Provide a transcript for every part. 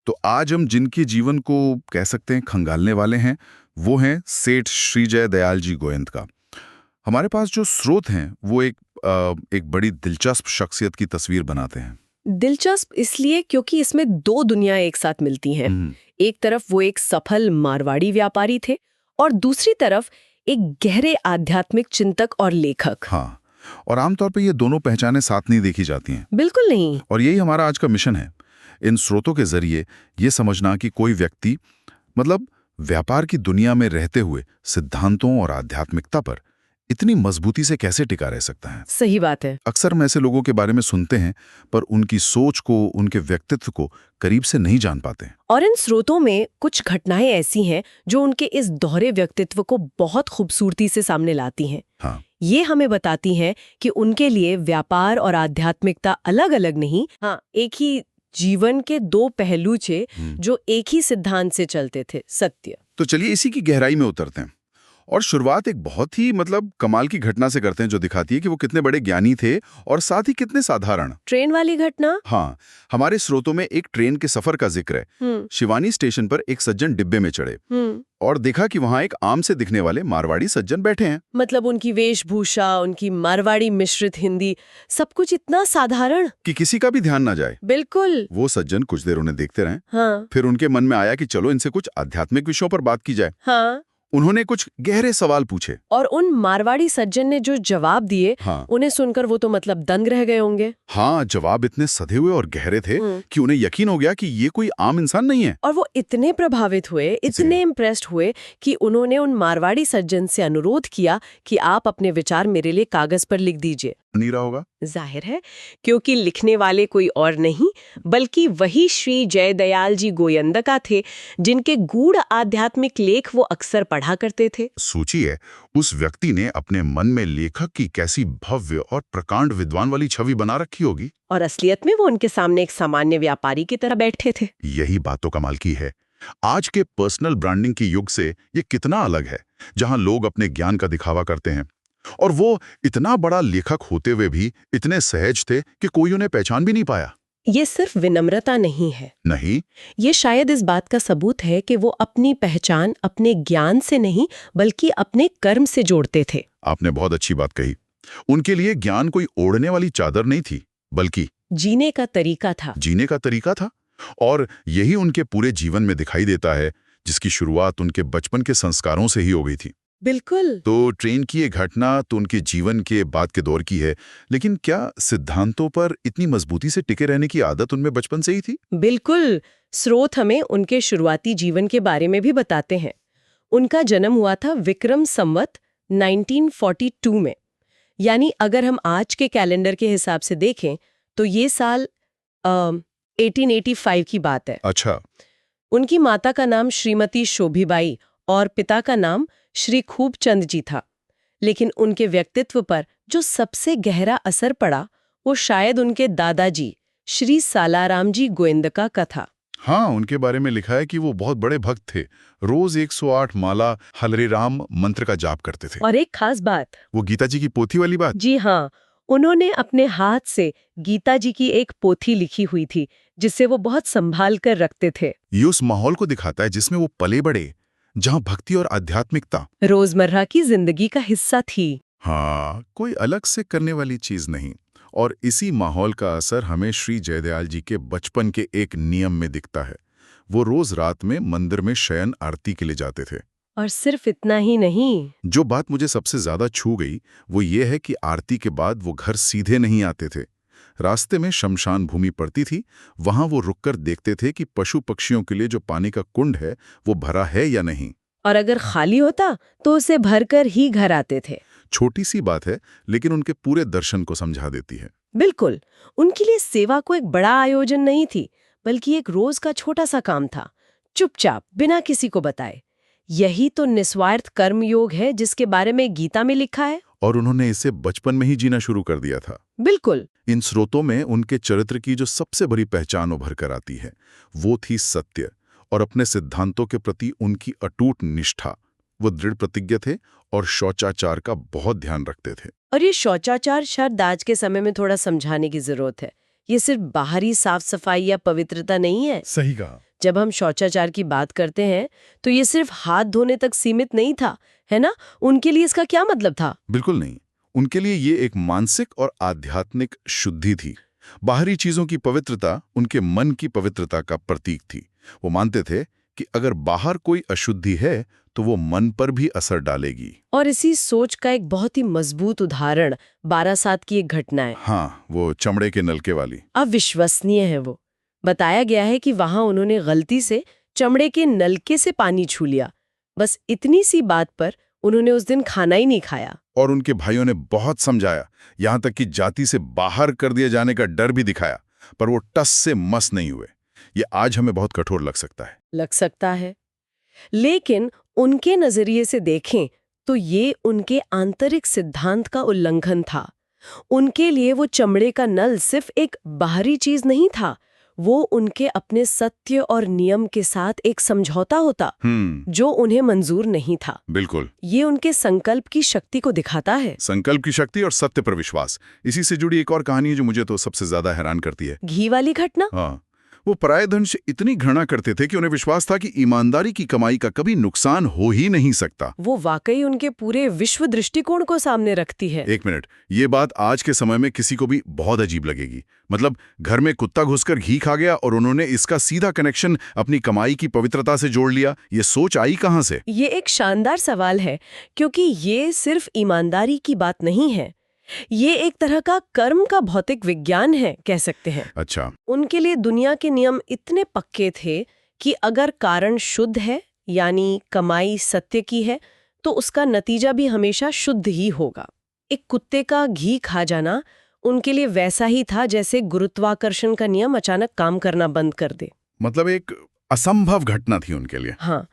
तो आज हम जिनके जीवन को कह सकते हैं खंगालने वाले हैं, वो हैं सेठ श्रीजय दयाल जी गोयंद का। हमारे पास जो स्रोत हैं वो एक बड़ी दिलचस्प शख्सियत की तस्वीर बनाते हैं। दिलचस्प इसलिए क्योंकि इसमें दो दुनिया एक साथ मिलती हैं। एक तरफ वो एक सफल मारवाड़ी व्यापारी थे और दूसरी तरफ एक गहरे आध्यात्मिक चिंतक और लेखक। हाँ, और आमतौर पे ये दोनों पहचानें साथ नहीं देखी जाती हैं। बिल्कुल नहीं। और यही हमारा आज का मिशन है, इन स्रोतों के जरिए ये समझना कि कोई व्यक्ति मतलब व्यापार की दुनिया में रहते हुए सिद्धांतों और आध्यात्मिकता पर इतनी मजबूती से कैसे टिका रह सकता है। सही बात है। अक्सर हम ऐसे लोगों के बारे में सुनते हैं पर उनकी सोच को, उनके व्यक्तित्व को करीब से नहीं जान पाते। और इन स्रोतों में कुछ घटनाएं ऐसी हैं जो उनके इस दोहरे व्यक्तित्व को बहुत खूबसूरती से सामने लाती हैं। हाँ, ये हमें बताती हैं कि उनके लिए व्यापार और आध्यात्मिकता अलग अलग नहीं, हाँ, एक ही जीवन के दो पहलू थे जो एक ही सिद्धांत से चलते थे, सत्य। तो चलिए इसी की गहराई में उतरते हैं और शुरुआत एक बहुत ही कमाल की घटना से करते हैं जो दिखाती है कि वो कितने बड़े ज्ञानी थे और साथ ही कितने साधारण। ट्रेन वाली घटना? हाँ, हमारे स्रोतों में एक ट्रेन के सफर का जिक्र है। शिवानी स्टेशन पर एक सज्जन डिब्बे में चढ़े और देखा कि वहाँ एक आम से दिखने वाले मारवाड़ी सज्जन बैठे हैं। मतलब उनकी वेशभूषा, उनकी मारवाड़ी मिश्रित हिंदी, सब कुछ इतना साधारण कि किसी का भी ध्यान ना जाए। बिल्कुल। वो सज्जन कुछ देर उन्हें देखते रहे। हाँ। फिर उनके मन में आया कि चलो इनसे कुछ आध्यात्मिक विषयों पर बात की जाए। हाँ। उन्होंने कुछ गहरे सवाल पूछे और उन मारवाड़ी सज्जन ने जो जवाब दिए, हाँ, उन्हें सुनकर वो तो दंग रह गए होंगे। हाँ, जवाब इतने सधे हुए और गहरे थे कि उन्हें यकीन हो गया कि ये कोई आम इंसान नहीं है। और वो इतने प्रभावित हुए, इतने इम्प्रेस्ड हुए कि उन्होंने उन मारवाड़ी सज्जन से अनुरोध किया कि आप अपने विचार मेरे लिए कागज पर लिख दीजिए। नहीं रहा होगा, जाहिर है, क्योंकि लिखने वाले कोई और नहीं बल्कि वही श्री जयदयाल जी गोयंदका थे जिनके गूढ़ आध्यात्मिक लेख वो अक्सर पढ़ा करते थे। सोचिए, उस व्यक्ति ने अपने मन में लेखक की कैसी भव्य और प्रकांड विद्वान वाली छवि बना रखी होगी और असलियत में वो उनके सामने एक सामान्य व्यापारी की तरह बैठे थे। यही बात तो कमाल की है। आज के पर्सनल ब्रांडिंग के युग से ये कितना अलग है, जहां लोग अपने ज्ञान का दिखावा करते हैं। और वो इतना बड़ा लेखक होते हुए भी इतने सहज थे कि कोई उन्हें पहचान भी नहीं पाया। ये सिर्फ विनम्रता नहीं है, नहीं, ये शायद इस बात का सबूत है कि वो अपनी पहचान अपने ज्ञान से नहीं बल्कि अपने कर्म से जोड़ते थे। आपने बहुत अच्छी बात कही। उनके लिए ज्ञान कोई ओढ़ने वाली चादर नहीं थी, बल्कि जीने का तरीका था। जीने का तरीका था। और यही उनके पूरे जीवन में दिखाई देता है, जिसकी शुरुआत उनके बचपन के संस्कारों से ही हो गई थी। बिल्कुल। तो ट्रेन की ये घटना तो उनके जीवन के बाद के दौर की है, लेकिन क्या सिद्धांतों पर इतनी मजबूती से टिके रहने की आदत उनमें बचपन से ही थी? बिल्कुल। स्रोत हमें उनके शुरुआती जीवन के बारे में भी बताते हैं। उनका जन्म हुआ था विक्रम संवत 1942 में, यानी अगर हम आज के कैलेंडर के हिसाब से देखें तो ये साल 1885 की बात है। अच्छा। उनकी माता का नाम श्रीमती शोभीबाई और पिता का नाम श्री खूबचंद जी था। लेकिन उनके व्यक्तित्व पर जो सबसे गहरा असर पड़ा वो शायद उनके दादाजी श्री सालाराम जी गोयंदका का था। हाँ, उनके बारे में लिखा है कि वो बहुत बड़े भक्त थे। रोज 108 माला हरे राम मंत्र का जाप करते थे। और एक खास बात, वो गीता जी की पोथी वाली बात? जी हाँ, उन्होंने अपने हाथ से गीता जी की एक पोथी लिखी हुई थी जिसे वो बहुत संभाल कर रखते थे। ये उस माहौल को दिखाता है जिसमें वो पले बड़े, जहां भक्ति और आध्यात्मिकता रोजमर्रा की जिंदगी का हिस्सा थी। हाँ, कोई अलग से करने वाली चीज नहीं। और इसी माहौल का असर हमें श्री जयदयाल जी के बचपन के एक नियम में दिखता है। वो रोज रात में मंदिर में शयन आरती के लिए जाते थे। और सिर्फ इतना ही नहीं, जो बात मुझे सबसे ज्यादा छू गई वो ये है कि आरती के बाद वो घर सीधे नहीं आते थे। रास्ते में शमशान भूमि पड़ती थी, वहां वो रुककर देखते थे कि पशु पक्षियों के लिए जो पानी का कुंड है वो भरा है या नहीं। और अगर खाली होता तो उसे भरकर ही घर आते थे। छोटी सी बात है, लेकिन उनके पूरे दर्शन को समझा देती है। बिल्कुल। उनके लिए सेवा को एक बड़ा आयोजन नहीं थी बल्कि एक रोज का छोटा सा काम था, चुपचाप बिना किसी को बताए। यही तो निस्वार्थ कर्म योग है जिसके बारे में गीता में लिखा है। और उन्होंने इसे बचपन में ही जीना शुरू कर दिया था। बिल्कुल। इन स्रोतों में उनके चरित्र की जो सबसे बड़ी पहचान उभर कर आती है वो थी सत्य और अपने सिद्धांतों के प्रति उनकी अटूट निष्ठा। वो दृढ़ प्रतिज्ञ थे और शौचाचार का बहुत ध्यान रखते थे। और ये शौचाचार शब्द आज के समय में थोड़ा समझाने की जरूरत है। ये सिर्फ बाहरी साफ सफाई या पवित्रता नहीं है। सही कहा। जब हम शौचाचार की बात करते हैं तो ये सिर्फ हाथ धोने तक सीमित नहीं था, है ना? उनके लिए इसका क्या मतलब था? बिल्कुल नहीं। उनके लिए ये एक मानसिक और आध्यात्मिक शुद्धि थी। बाहरी चीजों की पवित्रता उनके मन की पवित्रता का प्रतीक थी। वो मानते थे कि अगर बाहर कोई अशुद्धि है तो वो मन पर भी असर डालेगी। और इसी सोच का एक बहुत ही मजबूत उदाहरण बारासात की एक घटना है। हाँ, वो चमड़े के नलके वाली। अविश्वसनीय है वो। बताया गया है कि वहां उन्होंने गलती से चमड़े के नलके से पानी छू लिया। बस इतनी सी बात पर उन्होंने उस दिन खाना ही नहीं खाया। और उनके भाइयों ने बहुत समझाया, यहाँ तक कि जाति से बाहर कर दिए जाने का डर भी दिखाया, पर वो टस से मस नहीं हुए। ये आज हमें बहुत कठोर लग सकता है। लग सकता है, लेकिन उनके नजरिए से देखें तो ये उनके आंतरिक सिद्धांत का उल्लंघन था। उनके लिए वो चमड़े का नल सिर्फ एक बाहरी चीज नहीं था, वो उनके अपने सत्य और नियम के साथ एक समझौता होता जो उन्हें मंजूर नहीं था। बिल्कुल। ये उनके संकल्प की शक्ति को दिखाता है। संकल्प की शक्ति और सत्य पर विश्वास। इसी से जुड़ी एक और कहानी है जो मुझे तो सबसे ज्यादा हैरान करती है। घी वाली घटना। हाँ, वो पराये धन से इतनी घृणा करते थे कि उन्हें विश्वास था कि ईमानदारी की कमाई का कभी नुकसान हो ही नहीं सकता। वो वाकई उनके पूरे विश्व दृष्टिकोण को सामने रखती है। एक मिनट, ये बात आज के समय में किसी को भी बहुत अजीब लगेगी। मतलब घर में कुत्ता घुसकर घी खा गया और उन्होंने इसका सीधा कनेक्शन अपनी कमाई की पवित्रता से जोड़ लिया। ये सोच आई कहां से? ये एक शानदार सवाल है, क्योंकि ये सिर्फ ईमानदारी की बात नहीं है, ये एक तरह का कर्म का भौतिक विज्ञान है, कह सकते हैं। अच्छा। उनके लिए दुनिया के नियम इतने पक्के थे कि अगर कारण शुद्ध है, यानी कमाई सत्य की है, तो उसका नतीजा भी हमेशा शुद्ध ही होगा। एक कुत्ते का घी खा जाना उनके लिए वैसा ही था जैसे गुरुत्वाकर्षण का नियम अचानक काम करना बंद कर दे। मतलब एक असंभव घटना थी उनके लिए। हाँ,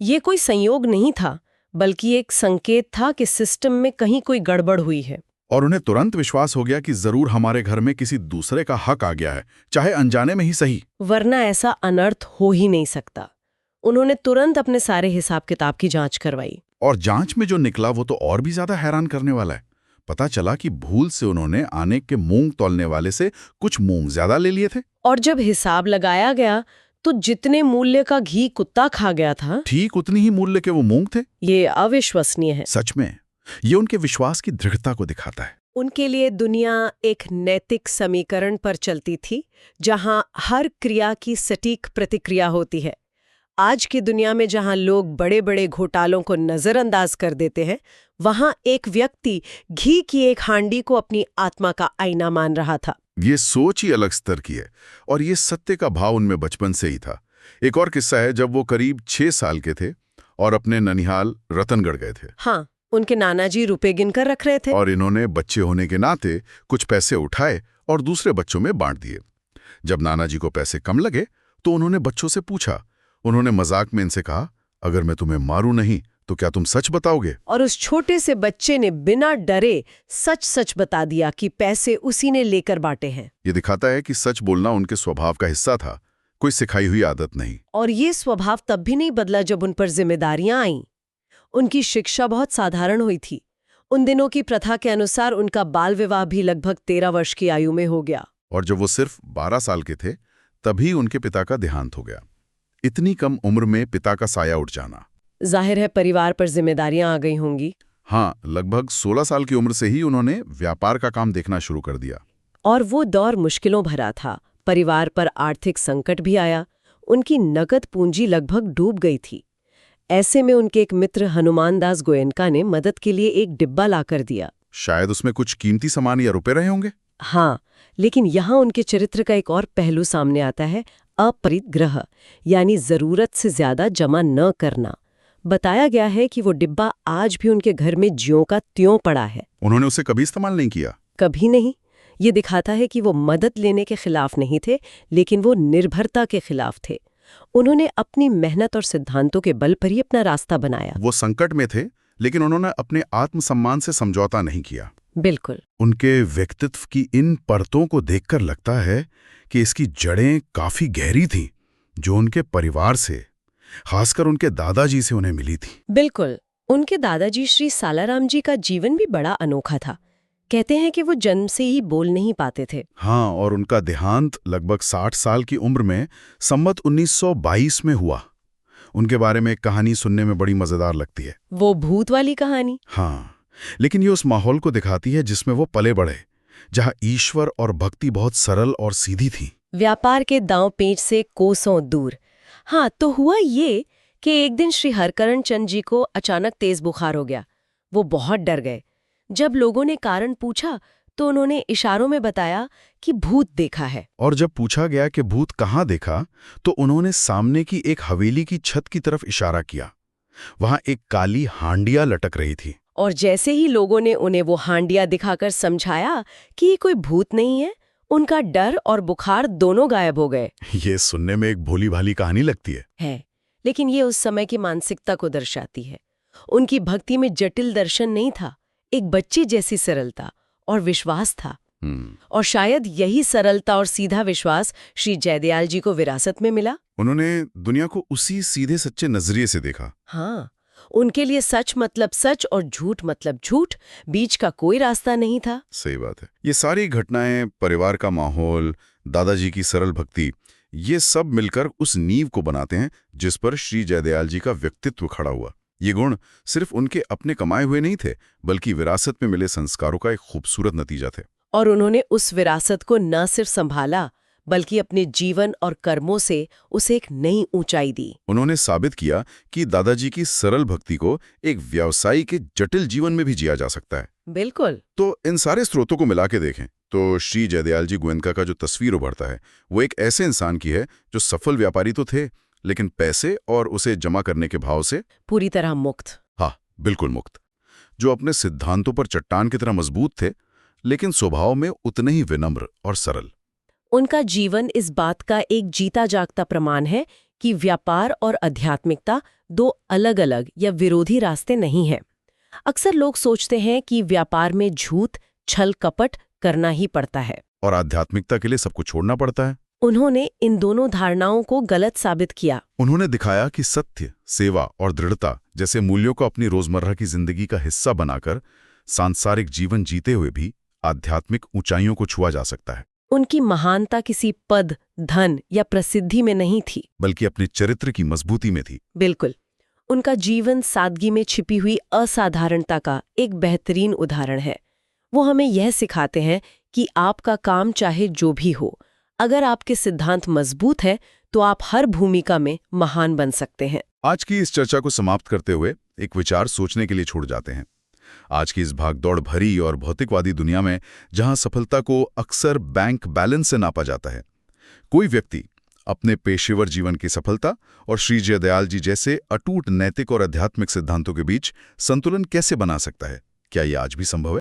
ये कोई संयोग नहीं था, बल्कि एक संकेत था कि सिस्टम में कहीं कोई गड़बड़ हुई है। और उन्हें तुरंत विश्वास हो गया कि जरूर हमारे घर में किसी दूसरे का हक आ गया है, चाहे अनजाने में ही सही। वरना ऐसा अनर्थ हो ही नहीं सकता। उन्होंने तुरंत अपने सारे हिसाब किताब की जांच करवाई। और जांच में जो निकला वो तो और भी ज्यादा हैरान करने वाला है। पता चला कि भूल से उन्होंने आने के मूंग तौलने वाले से कुछ मूंग ज्यादा ले लिए थे। और जब हिसाब लगाया गया तो जितने मूल्य का घी कुत्ता खा गया था, ठीक उतनी ही मूल्य के वो मूंग थे। ये अविश्वसनीय है। सच में ये उनके विश्वास की दृढ़ता को दिखाता है। उनके लिए दुनिया एक नैतिक समीकरण पर चलती थी, जहां हर क्रिया की सटीक प्रतिक्रिया होती है। आज की दुनिया में जहां लोग बड़े बड़े घोटालों को नजरअंदाज कर देते हैं, वहां एक व्यक्ति घी की एक हांडी को अपनी आत्मा का आईना मान रहा था। ये सोच ही अलग स्तर की है, और ये सत्य का भाव उनमें बचपन से ही था। एक और किस्सा है, जब वो करीब 6 साल के थे और अपने ननिहाल रतनगढ़ गए थे। हाँ, उनके नाना जी रुपए गिनकर रख रहे थे। और इन्होंने बच्चे होने के नाते कुछ पैसे उठाए और दूसरे बच्चों में बांट दिए। जब नाना जी को पैसे कम लगे तो उन्होंने बच्चों से पूछा। उन्होंने मजाक में इनसे कहा, अगर मैं तुम्हें मारूं नहीं तो क्या तुम सच बताओगे? और उस छोटे से बच्चे ने बिना डरे सच सच बता दिया कि पैसे उसी ने लेकर बांटे हैं। ये दिखाता है कि सच बोलना उनके स्वभाव का हिस्सा था, कोई सिखाई हुई आदत नहीं। और ये स्वभाव तब भी नहीं बदला जब उन पर जिम्मेदारियां आईं। उनकी शिक्षा बहुत साधारण हुई थी। उन दिनों की प्रथा के अनुसार उनका बाल विवाह भी लगभग 13 वर्ष की आयु में हो गया। और जब वो सिर्फ 12 साल के थे तभी उनके पिता का देहांत हो गया। इतनी कम उम्र में पिता का साया उठ जाना। जाहिर है परिवार पर जिम्मेदारियां आ गई होंगी। हाँ, लगभग 16 साल की उम्र से ही उन्होंने व्यापार का काम देखना शुरू कर दिया। और वो दौर मुश्किलों भरा था। परिवार पर आर्थिक संकट भी आया। उनकी नकद पूंजी लगभग डूब गई थी। ऐसे में उनके एक मित्र हनुमान दास गोयनका ने मदद के लिए एक डिब्बा लाकर दिया। शायद उसमें कुछ कीमती सामान या रुपए रहे होंगे। हाँ, लेकिन यहाँ उनके चरित्र का एक और पहलू सामने आता है, अपरिग्रह, यानी जरूरत से ज्यादा जमा न करना। बताया गया है कि वो डिब्बा आज भी उनके घर में ज्यों का त्यों पड़ा है। उन्होंने उसे कभी इस्तेमाल नहीं किया? कभी नहीं। ये दिखाता है कि वो मदद लेने के खिलाफ नहीं थे, लेकिन वो निर्भरता के खिलाफ थे। उन्होंने अपनी मेहनत और सिद्धांतों के बल पर ही अपना रास्ता बनाया। वो संकट में थे, लेकिन उन्होंने अपने आत्मसम्मान से समझौता नहीं किया। बिल्कुल। उनके व्यक्तित्व की इन परतों को देखकर लगता है कि इसकी जड़ें काफी गहरी थीं, जो उनके परिवार से, खासकर उनके दादाजी से उन्हें मिली थी। बिल्कुल। उनके दादाजी श्री सालाराम जी का जीवन भी बड़ा अनोखा था। कहते हैं कि वो जन्म से ही बोल नहीं पाते थे। हाँ, और उनका देहांत लगभग 60 साल की उम्र में संवत 1922 में हुआ। उनके बारे में एक कहानी सुनने में बड़ी मजेदार लगती है। वो भूत वाली कहानी? हाँ, लेकिन ये उस माहौल को दिखाती है जिसमें वो पले बढ़े, जहाँ ईश्वर और भक्ति बहुत सरल और सीधी थी। व्यापार के दांव पेंच से कोसों दूर। हाँ, तो हुआ ये कि एक दिन श्री हरकरण चंद जी को अचानक तेज बुखार हो गया। वो बहुत डर गए। जब लोगों ने कारण पूछा तो उन्होंने इशारों में बताया कि भूत देखा है। और जब पूछा गया कि भूत कहाँ देखा, तो उन्होंने सामने की एक हवेली की छत की तरफ इशारा किया। वहां एक काली हांडिया लटक रही थी। और जैसे ही लोगों ने उन्हें वो हांडिया दिखाकर समझाया कि ये कोई भूत नहीं है, उनका डर और बुखार दोनों गायब हो गए। ये सुनने में एक भोली भाली कहानी लगती है, लेकिन ये उस समय की मानसिकता को दर्शाती है। उनकी भक्ति में जटिल दर्शन नहीं था, एक बच्चे जैसी सरलता और विश्वास था। और शायद यही सरलता और सीधा विश्वास श्री जयदयाल जी को विरासत में मिला। उन्होंने दुनिया को उसी सीधे सच्चे नजरिए से देखा। हाँ, उनके लिए सच मतलब सच और झूठ मतलब झूठ, बीच का कोई रास्ता नहीं था। सही बात है। ये सारी घटनाएं, परिवार का माहौल, दादाजी की सरल भक्ति, ये सब मिलकर उस नींव को बनाते हैं जिस पर श्री जयदयाल जी का व्यक्तित्व खड़ा हुआ। ये गुण सिर्फ उनके अपने कमाए हुए नहीं थे, बल्कि विरासत में मिले संस्कारों का एक खूबसूरत नतीजा थे। और उन्होंने उस विरासत को न सिर्फ संभाला, बल्कि अपने जीवन और कर्मों से उसे एक नई ऊंचाई दी। उन्होंने साबित किया कि दादाजी की सरल भक्ति को एक व्यवसायी के जटिल जीवन में भी जिया जा सकता है। बिल्कुल। तो इन सारे स्रोतों को मिला के देखें तो श्री जयदयाल जी गोयनका का जो तस्वीर उभरता है, वो एक ऐसे इंसान की है जो सफल व्यापारी तो थे, लेकिन पैसे और उसे जमा करने के भाव से पूरी तरह मुक्त। हाँ, बिल्कुल मुक्त। जो अपने सिद्धांतों पर चट्टान की तरह मजबूत थे, लेकिन स्वभाव में उतने ही विनम्र और सरल। उनका जीवन इस बात का एक जीता जागता प्रमाण है कि व्यापार और आध्यात्मिकता दो अलग अलग या विरोधी रास्ते नहीं हैं। अक्सर लोग सोचते हैं कि व्यापार में झूठ, छल कपट करना ही पड़ता है और आध्यात्मिकता के लिए सब कुछ छोड़ना पड़ता है। उन्होंने इन दोनों धारणाओं को गलत साबित किया। उन्होंने दिखाया कि सत्य, सेवा और दृढ़ता जैसे मूल्यों को अपनी रोजमर्रा की जिंदगी का हिस्सा बनाकर सांसारिक जीवन जीते हुए भी आध्यात्मिक ऊंचाइयों को छुआ जा सकता है। उनकी महानता किसी पद, धन या प्रसिद्धि में नहीं थी, बल्कि अपने चरित्र की मजबूती में थी। बिल्कुल। उनका जीवन सादगी में छिपी हुई असाधारणता का एक बेहतरीन उदाहरण है। वो हमें यह सिखाते हैं कि आपका काम चाहे जो भी हो, अगर आपके सिद्धांत मजबूत है तो आप हर भूमिका में महान बन सकते हैं। आज की इस चर्चा को समाप्त करते हुए एक विचार सोचने के लिए छोड़ जाते हैं। आज की इस भागदौड़ भरी और भौतिकवादी दुनिया में, जहां सफलता को अक्सर बैंक बैलेंस से नापा जाता है, कोई व्यक्ति अपने पेशेवर जीवन की सफलता और श्री जयदयाल जी जैसे अटूट नैतिक और आध्यात्मिक सिद्धांतों के बीच संतुलन कैसे बना सकता है? क्या ये आज भी संभव है?